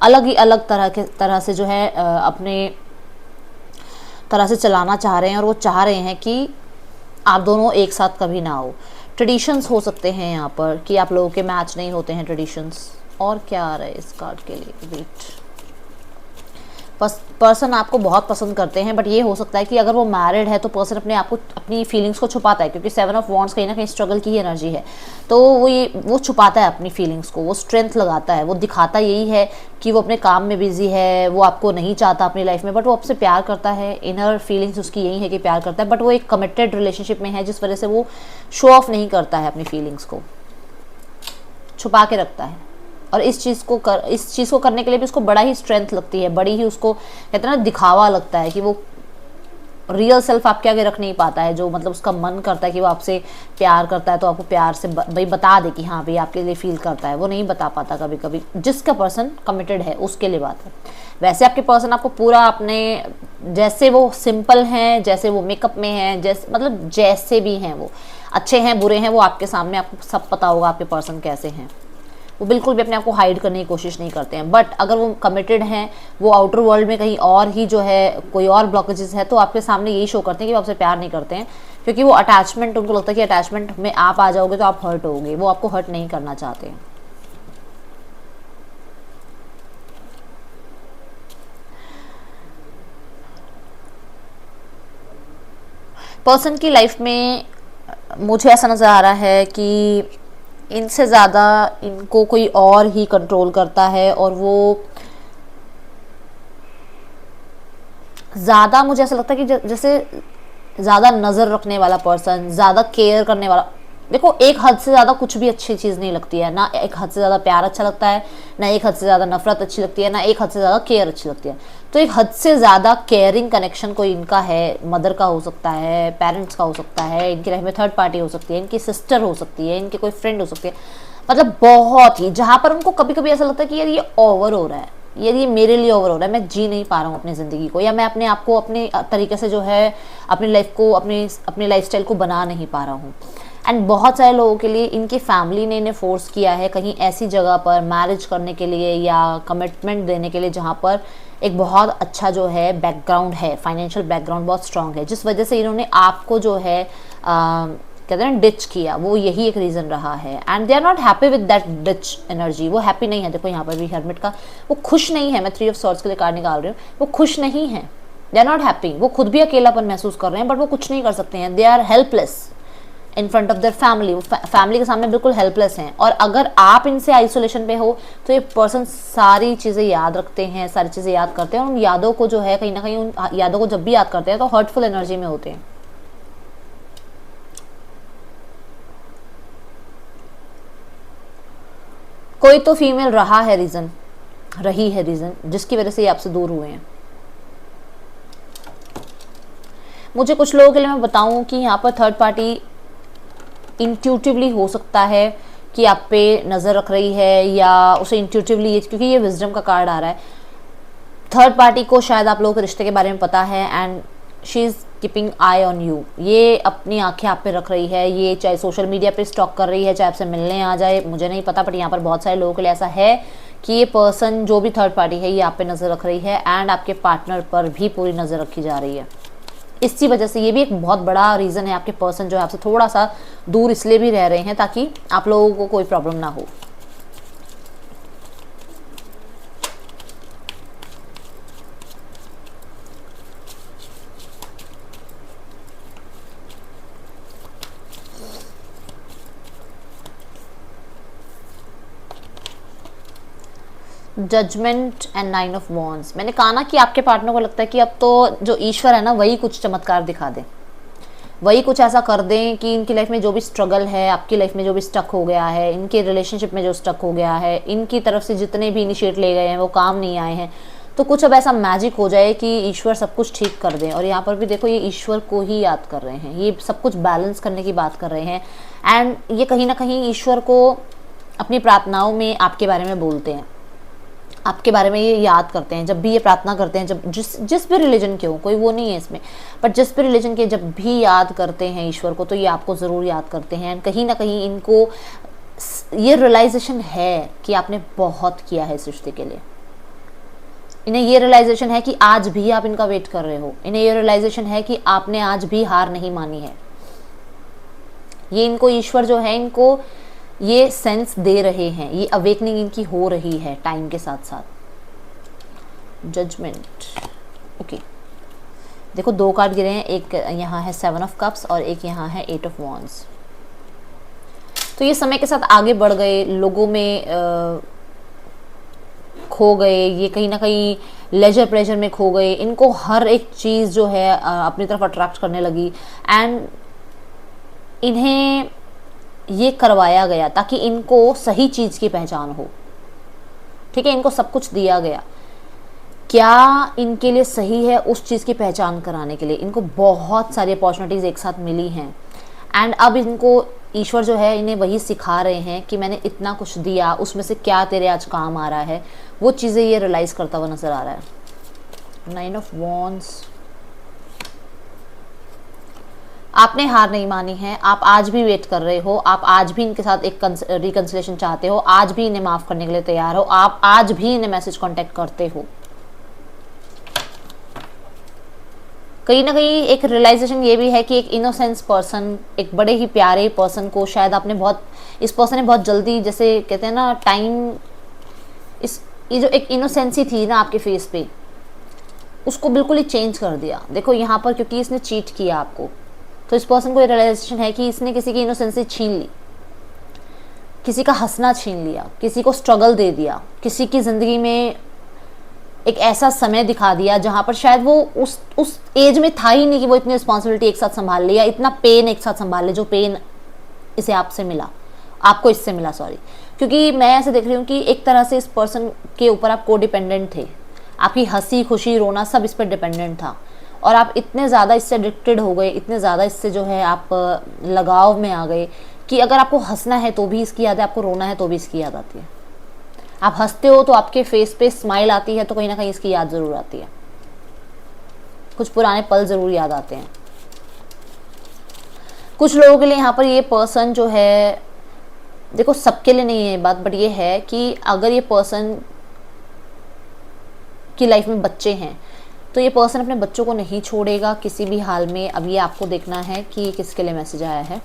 अलग ही अलग तरह से जो है अपने तरह से चलाना चाह रहे हैं, और वो चाह रहे हैं कि आप दोनों एक साथ कभी ना हो। ट्रेडिशंस हो सकते हैं यहाँ पर कि आप लोगों के मैच नहीं होते हैं ट्रेडिशंस। और क्या आ रहा है इस कार्ड के लिए, वेट। पर्सन आपको बहुत पसंद करते हैं, बट ये हो सकता है कि अगर वो मैरिड है तो पर्सन अपनी फीलिंग्स को छुपाता है, क्योंकि 7 ऑफ वॉन्ड्स कहीं ना कहीं स्ट्रगल की ही एनर्जी है। तो वो छुपाता है अपनी फीलिंग्स को, वो स्ट्रेंथ लगाता है, वो दिखाता यही है कि वो अपने काम में बिजी है, वो आपको नहीं चाहता अपनी लाइफ में, बट वो आपसे प्यार करता है। इनर फीलिंग्स उसकी यही है कि प्यार करता है, बट वो एक कमिटेड रिलेशनशिप में है, जिस वजह से वो शो ऑफ नहीं करता है, अपनी फीलिंग्स को छुपा के रखता है। और इस चीज़ को करने के लिए भी उसको बड़ा ही स्ट्रेंथ लगती है, बड़ी ही उसको कहते हैं ना दिखावा लगता है कि वो रियल सेल्फ आपके आगे रख नहीं पाता है। जो मतलब उसका मन करता है कि वो आपसे प्यार करता है, तो आपको प्यार से भाई बता दे कि हाँ भाई आपके लिए फील करता है, वो नहीं बता पाता कभी कभी। जिसका पर्सन कमिटेड है उसके लिए बात है। वैसे आपके पर्सन आपको पूरा अपने, जैसे वो सिंपल हैं, जैसे वो मेकअप में हैं, जैसे भी हैं, वो अच्छे हैं बुरे हैं, वो आपके सामने आपको सब पता होगा आपके पर्सन कैसे हैं। वो बिल्कुल भी अपने आप को हाइड करने की कोशिश नहीं करते हैं। बट अगर वो कमिटेड हैं, वो आउटर वर्ल्ड में कहीं और ही जो है कोई और ब्लॉकेजेस है, तो आपके सामने यही शो करते हैं कि वो आपसे प्यार नहीं करते हैं, क्योंकि वो अटैचमेंट, उनको लगता है कि अटैचमेंट में आप आ जाओगे तो आप हर्ट होगे। वो आपको हर्ट नहीं करना चाहते हैं। पर्सन की लाइफ में मुझे ऐसा नज़र आ रहा है कि इनसे ज़्यादा इनको कोई और ही कंट्रोल करता है, और वो ज़्यादा, मुझे ऐसा लगता है कि जैसे ज़्यादा नज़र रखने वाला पर्सन, ज़्यादा केयर करने वाला। देखो, एक हद से ज़्यादा कुछ भी अच्छी चीज़ नहीं लगती है ना। एक हद से ज़्यादा प्यार अच्छा लगता है ना, एक हद से ज़्यादा नफरत अच्छी लगती है ना, एक हद से ज़्यादा केयर अच्छी लगती है। तो एक हद से ज़्यादा केयरिंग कनेक्शन कोई इनका है, मदर का हो सकता है, पेरेंट्स का हो सकता है, इनकी लाइफ में थर्ड पार्टी हो सकती है, इनकी सिस्टर हो सकती है, इनकी कोई फ्रेंड हो सकती है। मतलब बहुत ही, जहाँ पर उनको कभी कभी ऐसा लगता है कि यार ये ओवर हो रहा है, ये मेरे लिए ओवर हो रहा है, मैं जी नहीं पा रहा हूँ अपनी ज़िंदगी को, या मैं अपने आप को अपने तरीके से जो है अपनी लाइफ को, अपनी लाइफस्टाइल को बना नहीं पा रहा हूँ। एंड बहुत सारे लोगों के लिए इनकी फैमिली ने इन्हें फोर्स किया है कहीं ऐसी जगह पर मैरिज करने के लिए या कमिटमेंट देने के लिए जहाँ पर एक बहुत अच्छा जो है बैकग्राउंड है, फाइनेंशियल बैकग्राउंड बहुत स्ट्रांग है, जिस वजह से इन्होंने आपको जो है कहते हैं डिच किया, वो यही एक रीज़न रहा है। And they are not happy with that ditch energy, वो हैप्पी नहीं है। देखो यहाँ पर भी हर्मिट का, वो खुश नहीं है। मैं 3 ऑफ सॉर्ड्स के लिए कार्ड निकाल रही हूँ, वो खुश नहीं है, दे आर नॉट हैप्पी। वो खुद भी अकेलापन महसूस कर रहे हैं, बट वो कुछ नहीं कर सकते हैं। They are helpless in front of their family, वो फैमिली के सामने बिल्कुल हेल्पलेस हैं। और अगर आप इनसे आइसोलेशन पे हो तो ये पर्सन सारी चीज़ें याद रखते हैं, सारी चीज़ें याद करते हैं, और उन यादों को जो है कहीं ना कहीं, उन यादों को जब भी याद करते हैं तो हर्टफुल एनर्जी में होते हैं। कोई तो फीमेल रहा है रीज़न, रही है रीज़न, जिसकी वजह से ये आपसे दूर हुए हैं। मुझे कुछ लोगों के लिए मैं बताऊं कि यहाँ पर थर्ड पार्टी इंट्यूटिवली हो सकता है कि आप पे नज़र रख रही है, या उसे इंट्यूटिवली, क्योंकि ये विजडम का कार्ड आ रहा है, थर्ड पार्टी को शायद आप लोगों के रिश्ते के बारे में पता है, and she is keeping I on you. ये अपनी आंखें आप पे रख रही है, ये चाहे सोशल मीडिया पे स्टॉक कर रही है, चाहे आपसे मिलने आ जाए, मुझे नहीं पता, बट यहाँ पर बहुत सारे लोगों के लिए ऐसा है कि ये पर्सन, जो भी थर्ड पार्टी है, ये आप पे नज़र रख रही है, एंड आपके पार्टनर पर भी पूरी नज़र रखी जा रही है। इसी वजह से ये भी एक बहुत बड़ा रीज़न है, आपके पर्सन जो है आपसे थोड़ा सा दूर इसलिए भी रह रहे हैं ताकि आप लोगों को कोई प्रॉब्लम ना हो। Judgement and 9 of wands. मैंने कहा ना कि आपके पार्टनर को लगता है कि अब तो जो ईश्वर है ना, वही कुछ चमत्कार दिखा दे, वही कुछ ऐसा कर दें कि इनकी लाइफ में जो भी स्ट्रगल है, आपकी लाइफ में जो भी स्टक हो गया है, इनके रिलेशनशिप में जो स्टक हो गया है, इनकी तरफ से जितने भी इनिशिएट ले गए हैं वो काम नहीं आए हैं, तो कुछ अब ऐसा मैजिक हो जाए कि ईश्वर सब कुछ ठीक कर दें। और यहाँ पर भी देखो, ये ईश्वर को ही याद कर रहे हैं, ये सब कुछ बैलेंस करने की बात कर रहे हैं, एंड ये कहीं ना कहीं ईश्वर को अपनी प्रार्थनाओं में आपके बारे में बोलते हैं, आपके बारे में ये याद करते हैं। जब भी ये प्रार्थना करते हैं, जब जिस भी रिलीजन के हो, कोई वो नहीं है इसमें, बट जिस भी रिलीजन के जब भी याद करते हैं ईश्वर को, तो ये आपको ज़रूर याद करते हैं। एंड कहीं ना कहीं इनको ये रियलाइजेशन है कि आपने बहुत किया है इस रिश्ते के लिए। इन्हें ये रियलाइजेशन है कि आज भी आप इनका वेट कर रहे हो, इन्हें ये रियलाइजेशन है कि आपने आज भी हार नहीं मानी है। ये इनको ईश्वर जो है, इनको ये सेंस दे रहे हैं, ये अवेकनिंग इनकी हो रही है टाइम के साथ साथ। जजमेंट, ओके, देखो 2 कार्ड गिरे हैं, एक यहाँ है 7 ऑफ कप्स और एक यहाँ है 8 ऑफ वॉन्ड्स। तो ये समय के साथ आगे बढ़ गए, लोगों में खो गए, ये कहीं ना कहीं लेजर प्रेशर में खो गए, इनको हर एक चीज़ जो है अपनी तरफ अट्रैक्ट करने लगी, एंड इन्हें ये करवाया गया ताकि इनको सही चीज़ की पहचान हो। ठीक है, इनको सब कुछ दिया गया, क्या इनके लिए सही है उस चीज़ की पहचान कराने के लिए इनको बहुत सारी अपॉर्चुनिटीज़ एक साथ मिली हैं, एंड अब इनको ईश्वर जो है इन्हें वही सिखा रहे हैं कि मैंने इतना कुछ दिया, उसमें से क्या तेरे आज काम आ रहा है, वो चीज़ें ये रियलाइज़ करता हुआ नज़र आ रहा है। 9 ऑफ वॉन्ड्स, आपने हार नहीं मानी है, आप आज भी वेट कर रहे हो, आप आज भी इनके साथ एक रिकंसिलेशन चाहते हो, आज भी इन्हें माफ़ करने के लिए तैयार हो, आप आज भी इन्हें मैसेज कांटेक्ट करते हो। कहीं ना कहीं एक रियलाइजेशन ये भी है कि एक इनोसेंस पर्सन, एक बड़े ही प्यारे पर्सन को शायद आपने इस पर्सन ने बहुत जल्दी, जैसे कहते हैं ना टाइम, ये जो एक इनोसेंसी थी ना आपके फेस पे, उसको बिल्कुल ही चेंज कर दिया। देखो यहाँ पर, क्योंकि इसने चीट किया आपको, तो इस पर्सन को रियलाइजेशन है कि इसने किसी की इनोसेंसी छीन ली, किसी का हंसना छीन लिया, किसी को स्ट्रगल दे दिया, किसी की ज़िंदगी में एक ऐसा समय दिखा दिया जहाँ पर शायद वो उस एज में था ही नहीं कि वो इतनी रिस्पॉन्सिबिलिटी एक साथ संभाल ले, या इतना पेन एक साथ संभाल ले, जो पेन इसे आपसे मिला, आपको इससे मिला, सॉरी। क्योंकि मैं ऐसे देख रही हूँ कि एक तरह से इस पर्सन के ऊपर आप को डिपेंडेंट थे, आपकी हंसी खुशी रोना सब इस पर डिपेंडेंट था, और आप इतने ज़्यादा इससे एडिक्टेड हो गए, इतने ज़्यादा इससे जो है आप लगाव में आ गए कि अगर आपको हंसना है तो भी इसकी याद है, आपको रोना है तो भी इसकी याद आती है। आप हंसते हो तो आपके फेस पे स्माइल आती है, तो कहीं ना कहीं इसकी याद ज़रूर आती है, कुछ पुराने पल ज़रूर याद आते हैं। कुछ लोगों के लिए यहाँ पर ये पर्सन जो है, देखो सबके लिए नहीं है ये बात, बट ये है कि अगर ये पर्सन की लाइफ में बच्चे हैं तो ये पर्सन अपने बच्चों को नहीं छोड़ेगा किसी भी हाल में। अब ये आपको देखना है कि किसके लिए मैसेज आया है।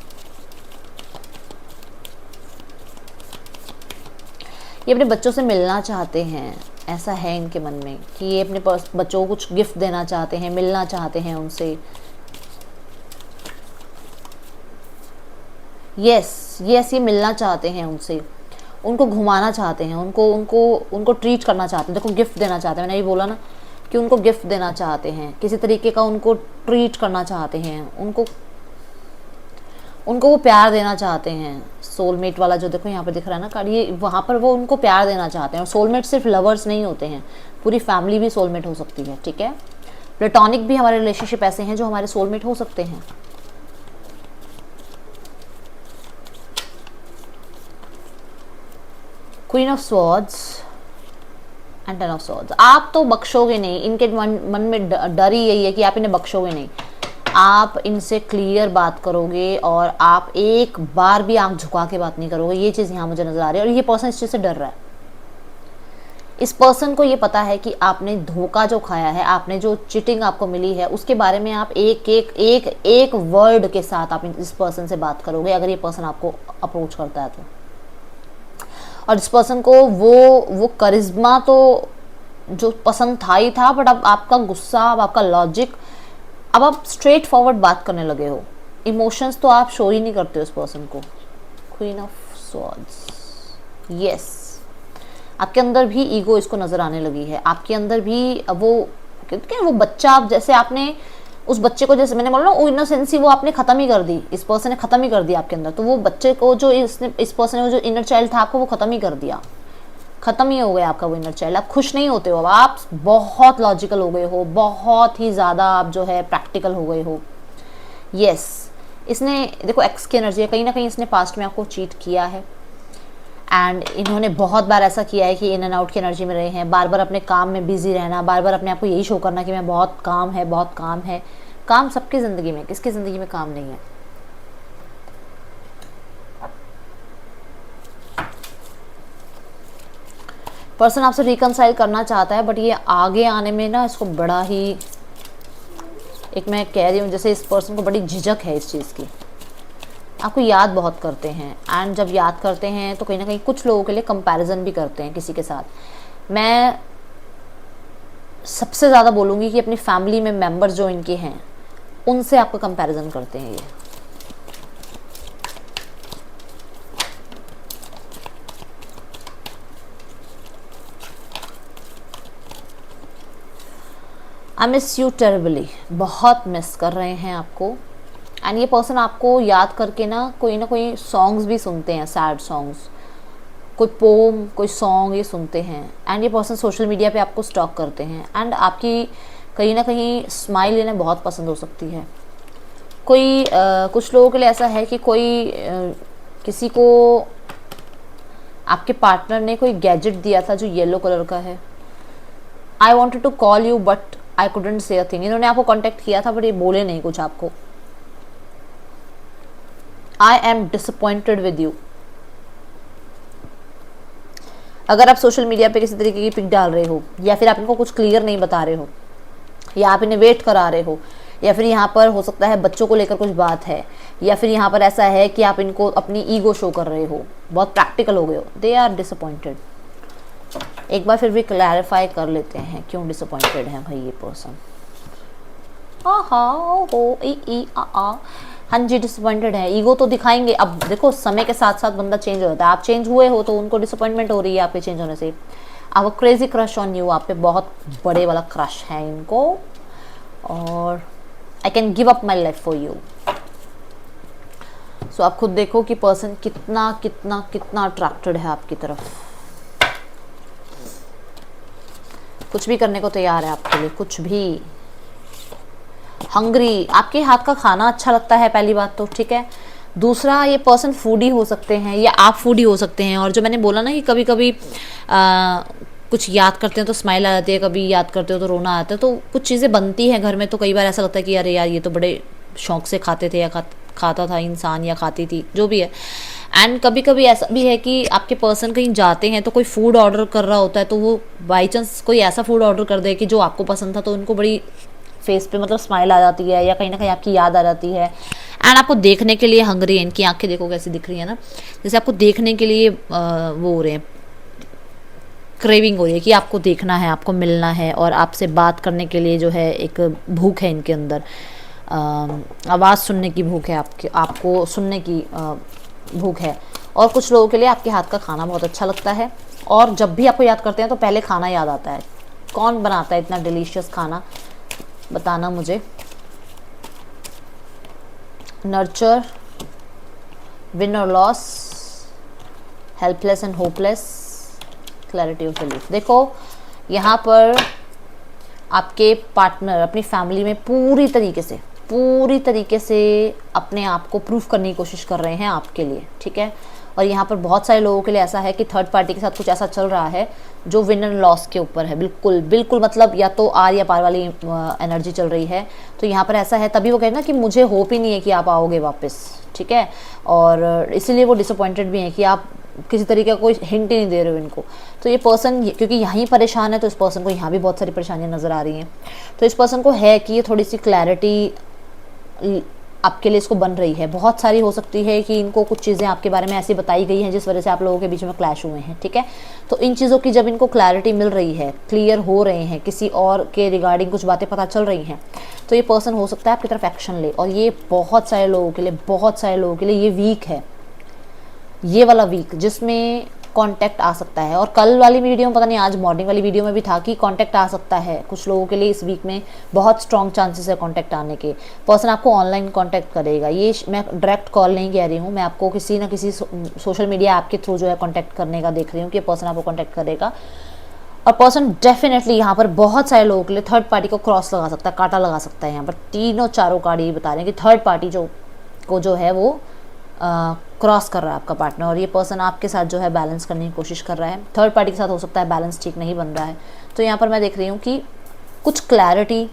ये अपने बच्चों से मिलना चाहते हैं, ऐसा है इनके मन में कि ये अपने बच्चों को कुछ गिफ्ट देना चाहते हैं, मिलना चाहते हैं उनसे। यस ये मिलना चाहते हैं उनसे, उनको घुमाना चाहते हैं, उनको ट्रीट करना चाहते हैं। देखो गिफ्ट देना चाहते हैं, मैंने ये बोला ना कि उनको गिफ्ट देना चाहते हैं, किसी तरीके का उनको ट्रीट करना चाहते हैं, उनको वो प्यार देना चाहते हैं। सोलमेट वाला जो देखो यहाँ पे दिख रहा है ना कार्ड, ये वहाँ पर वो उनको प्यार देना चाहते हैं। और सोलमेट सिर्फ लवर्स नहीं होते हैं, पूरी फैमिली भी सोलमेट हो सकती है, ठीक है। प्लेटोनिक भी हमारे रिलेशनशिप ऐसे हैं जो हमारे सोलमेट हो सकते हैं। Queen of swords and ten of swords. आप तो बख्शोगे नहीं, इनके मन में डर ही यही है कि आप इन्हें बख्शोगे नहीं। आप इनसे क्लियर बात करोगे और आप एक बार भी आंख झुका के बात नहीं करोगे, ये चीज़ यहाँ मुझे नजर आ रही है। और ये पर्सन इस चीज़ से डर रहा है। इस पर्सन को ये पता है कि आपने धोखा जो खाया है, आपने जो चीटिंग आपको मिली है, उसके बारे में आप एक वर्ड के साथ आप इस पर्सन से बात करोगे, अगर ये पर्सन आपको अप्रोच करता है तो। और इस पर्सन को वो करिश्मा तो जो पसंद था ही था, बट अब आपका गुस्सा, अब आपका लॉजिक, अब आप स्ट्रेट फॉरवर्ड बात करने लगे हो। इमोशंस तो आप शो ही नहीं करते हो उस पर्सन को। क्वीन ऑफ स्वॉर्ड्स, यस आपके अंदर भी ईगो इसको नजर आने लगी है। आपके अंदर भी वो बच्चा, आप जैसे आपने उस बच्चे को, जैसे मैंने बोला ना, वो इनोसेंसी वो आपने खत्म ही कर दी, इस पर्सन ने खत्म ही कर दिया आपके अंदर। तो वो बच्चे को जो इस पर्सन ने जो इनर चाइल्ड था आपको, वो खत्म ही कर दिया, खत्म ही हो गया आपका वो इनर चाइल्ड। आप खुश नहीं होते हो, अब आप बहुत लॉजिकल हो गए हो, बहुत ही ज़्यादा आप जो है प्रैक्टिकल हो गए हो। यस इसने देखो एक्स की एनर्जी है, कहीं ना कहीं इसने पास्ट में आपको चीट किया है। एंड इन्होंने बहुत बार ऐसा किया है कि इन एंड आउट की एनर्जी में रहे हैं, बार बार अपने काम में बिजी रहना, बार बार अपने आप को यही शो करना कि मैं बहुत काम है, बहुत काम है। काम सबकी ज़िंदगी में, किसकी ज़िंदगी में काम नहीं है। पर्सन आपसे रिकनसाइल करना चाहता है, बट ये आगे आने में ना इसको बड़ा ही, एक मैं कह रही हूँ जैसे इस पर्सन को बड़ी झिझक है इस चीज़ की। आपको याद बहुत करते हैं, एंड जब याद करते हैं तो कहीं ना कहीं कुछ लोगों के लिए कंपैरिजन भी करते हैं किसी के साथ। मैं सबसे ज़्यादा बोलूँगी कि अपनी फैमिली में मेंबर्स जो इनके हैं उनसे आपको कंपैरिजन करते हैं ये। आई मिस यू टेरिबली, बहुत मिस कर रहे हैं आपको। एंड ये पर्सन आपको याद करके ना कोई सॉन्ग्स भी सुनते हैं, सैड सॉन्ग्स, कोई पोम, कोई सॉन्ग ये सुनते हैं। एंड ये पर्सन सोशल मीडिया पे आपको स्टॉक करते हैं। एंड आपकी कहीं ना कहीं स्माइल इन्हें बहुत पसंद हो सकती है। कुछ लोगों के लिए ऐसा है कि किसी को आपके पार्टनर ने कोई गैजेट दिया था जो येलो कलर का है। I wanted to call you but I couldn't say a thing. इन्होंने आपको कॉन्टेक्ट किया था बट ये बोले नहीं कुछ आपको। I am disappointed with you. अगर आप सोशल मीडिया पे किसी तरीके की पिक डाल रहे हो, या फिर आप इनको कुछ क्लियर नहीं बता रहे हो, या आप इन्हें वेट करा रहे हो, या फिर यहाँ पर हो सकता है बच्चों को लेकर कुछ बात है, या फिर यहाँ पर ऐसा है कि आप इनको अपनी ईगो शो कर रहे हो, बहुत प्रैक्टिकल हो गए हो, दे आर डिसअपॉइंटेड। एक बार फिर भी क्लैरिफाई कर लेते हैं क्यों डिसअपॉइंटेड है भाई ये पर्सन। हाँ जी डिसअपॉइंटेड है, ईगो तो दिखाएंगे। अब देखो समय के साथ साथ बंदा चेंज हो जाता है। आप चेंज हुए हो तो उनको डिसअपॉइंटमेंट हो रही है आपके चेंज होने से। अब क्रेजी क्रश ऑन यू, आप पे बहुत बड़े वाला क्रश है इनको, और I can give up my life for you. So आप खुद देखो कि पर्सन कितना कितना कितना अट्रैक्टेड है आपकी तरफ, कुछ भी करने को तैयार है आपके लिए, कुछ भी। हंग्री, आपके हाथ का खाना अच्छा लगता है पहली बात तो, ठीक है। दूसरा, ये पर्सन फूडी हो सकते हैं या आप फूडी हो सकते हैं। और जो मैंने बोला ना कि कभी कभी कुछ याद करते हैं तो स्माइल आ जाती है, कभी याद करते हो तो रोना आता है। तो कुछ चीज़ें बनती हैं घर में तो कई बार ऐसा लगता है कि अरे यार ये तो बड़े शौक से खाते थे, या खाता था इंसान, या खाती थी, जो भी है। एंड कभी कभी ऐसा भी है कि आपके पर्सन कहीं जाते हैं तो कोई फूड ऑर्डर कर रहा होता है, तो वो बाई चांस कोई ऐसा फूड ऑर्डर कर दे कि जो आपको पसंद था, तो उनको बड़ी फेस पे मतलब स्माइल आ जाती है, या कहीं ना कहीं आपकी याद आ जाती है। एंड आपको देखने के लिए हंग्री, इनकी आंखें देखो कैसी दिख रही है ना, जैसे आपको देखने के लिए वो हो रहे हैं, क्रेविंग हो रही है कि आपको देखना है, आपको मिलना है और आपसे बात करने के लिए जो है एक भूख है इनके अंदर। आवाज़ सुनने की भूख है, आपको सुनने की भूख है। और कुछ लोगों के लिए आपके हाथ का खाना बहुत अच्छा लगता है और जब भी आपको याद करते हैं तो पहले खाना याद आता है। कौन बनाता है इतना डिलीशियस खाना, बताना मुझे। नर्चर, विन और loss, helpless and hopeless, clarity of belief. देखो यहाँ पर आपके पार्टनर अपनी फैमिली में पूरी तरीके से अपने आप को प्रूफ करने की कोशिश कर रहे हैं आपके लिए, ठीक है। और यहाँ पर बहुत सारे लोगों के लिए ऐसा है कि थर्ड पार्टी के साथ कुछ ऐसा चल रहा है जो विन एंड लॉस के ऊपर है। बिल्कुल मतलब या तो आर या पार वाली एनर्जी चल रही है। तो यहाँ पर ऐसा है, तभी वो कहना कि मुझे होप ही नहीं है कि आप आओगे वापस, ठीक है। और इसीलिए वो डिसअपॉइंटेड भी हैं कि आप किसी तरीके का कोई हिंट ही नहीं दे रहे हो इनको। तो ये पर्सन क्योंकि यहीं परेशान है तो इस पर्सन को यहाँ भी बहुत सारी परेशानियाँ नज़र आ रही हैं। तो इस पर्सन को है कि ये थोड़ी सी क्लैरिटी आपके लिए इसको बन रही है। बहुत सारी हो सकती है कि इनको कुछ चीज़ें आपके बारे में ऐसी बताई गई हैं जिस वजह से आप लोगों के बीच में क्लैश हुए हैं, ठीक है। तो इन चीज़ों की जब इनको क्लैरिटी मिल रही है, क्लियर हो रहे हैं, किसी और के रिगार्डिंग कुछ बातें पता चल रही हैं, तो ये पर्सन हो सकता है आपकी तरफ एक्शन ले। और ये बहुत सारे लोगों के लिए ये वीक है, ये वाला वीक जिसमें कांटेक्ट आ सकता है। और कल वाली वीडियो में पता नहीं आज मॉर्निंग वाली वीडियो में भी था कि कांटेक्ट आ सकता है कुछ लोगों के लिए इस वीक में। बहुत स्ट्रॉन्ग चांसेस है कांटेक्ट आने के। पर्सन आपको ऑनलाइन कांटेक्ट करेगा। ये मैं डायरेक्ट कॉल नहीं कह रही हूँ, मैं आपको किसी ना किसी सोशल मीडिया ऐप के थ्रू जो है कांटेक्ट करने का देख रही हूँ कि पर्सन आपको कांटेक्ट करेगा। और पर्सन डेफिनेटली यहाँ पर बहुत सारे लोगों के लिए थर्ड पार्टी को क्रॉस लगा सकता है, कांटा लगा सकता है। यहाँ पर तीनों चारों कार्ड ये बता रहे हैं कि थर्ड पार्टी जो है वो क्रॉस कर रहा है आपका पार्टनर। और ये पर्सन आपके साथ जो है बैलेंस करने की कोशिश कर रहा है। थर्ड पार्टी के साथ हो सकता है बैलेंस ठीक नहीं बन रहा है। तो यहाँ पर मैं देख रही हूँ कि कुछ क्लैरिटी,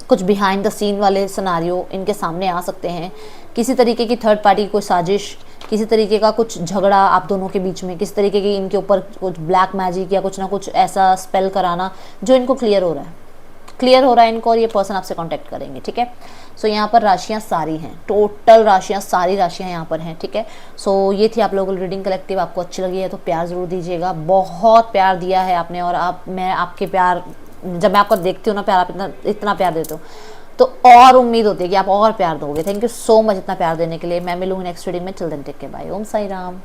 कुछ बिहाइंड द सीन वाले सिनारियो इनके सामने आ सकते हैं। किसी तरीके की थर्ड पार्टी की कोई साजिश, किसी तरीके का कुछ झगड़ा आप दोनों के बीच में, किसी तरीके की इनके ऊपर कुछ ब्लैक मैजिक या कुछ ना कुछ ऐसा स्पेल कराना जो इनको क्लियर हो रहा है इनको। और ये पर्सन आपसे कांटेक्ट करेंगे, ठीक है। सो यहाँ पर राशियाँ सारी हैं, टोटल राशियाँ, सारी राशियाँ यहाँ पर हैं, ठीक है। सो ये थी आप लोगों की रीडिंग कलेक्टिव। आपको अच्छी लगी है तो प्यार ज़रूर दीजिएगा। बहुत प्यार दिया है आपने और मैं आपके प्यार, जब मैं आपको देखती हूँ ना प्यार, आप इतना प्यार देते हो तो और उम्मीद होती है कि आप और प्यार दोगे। थैंक यू सो मच इतना प्यार देने के लिए। मैं मिलूँगी नेक्स्ट रीडिंग में। चिल्ड्रन टेक के बाय। ओम साई राम।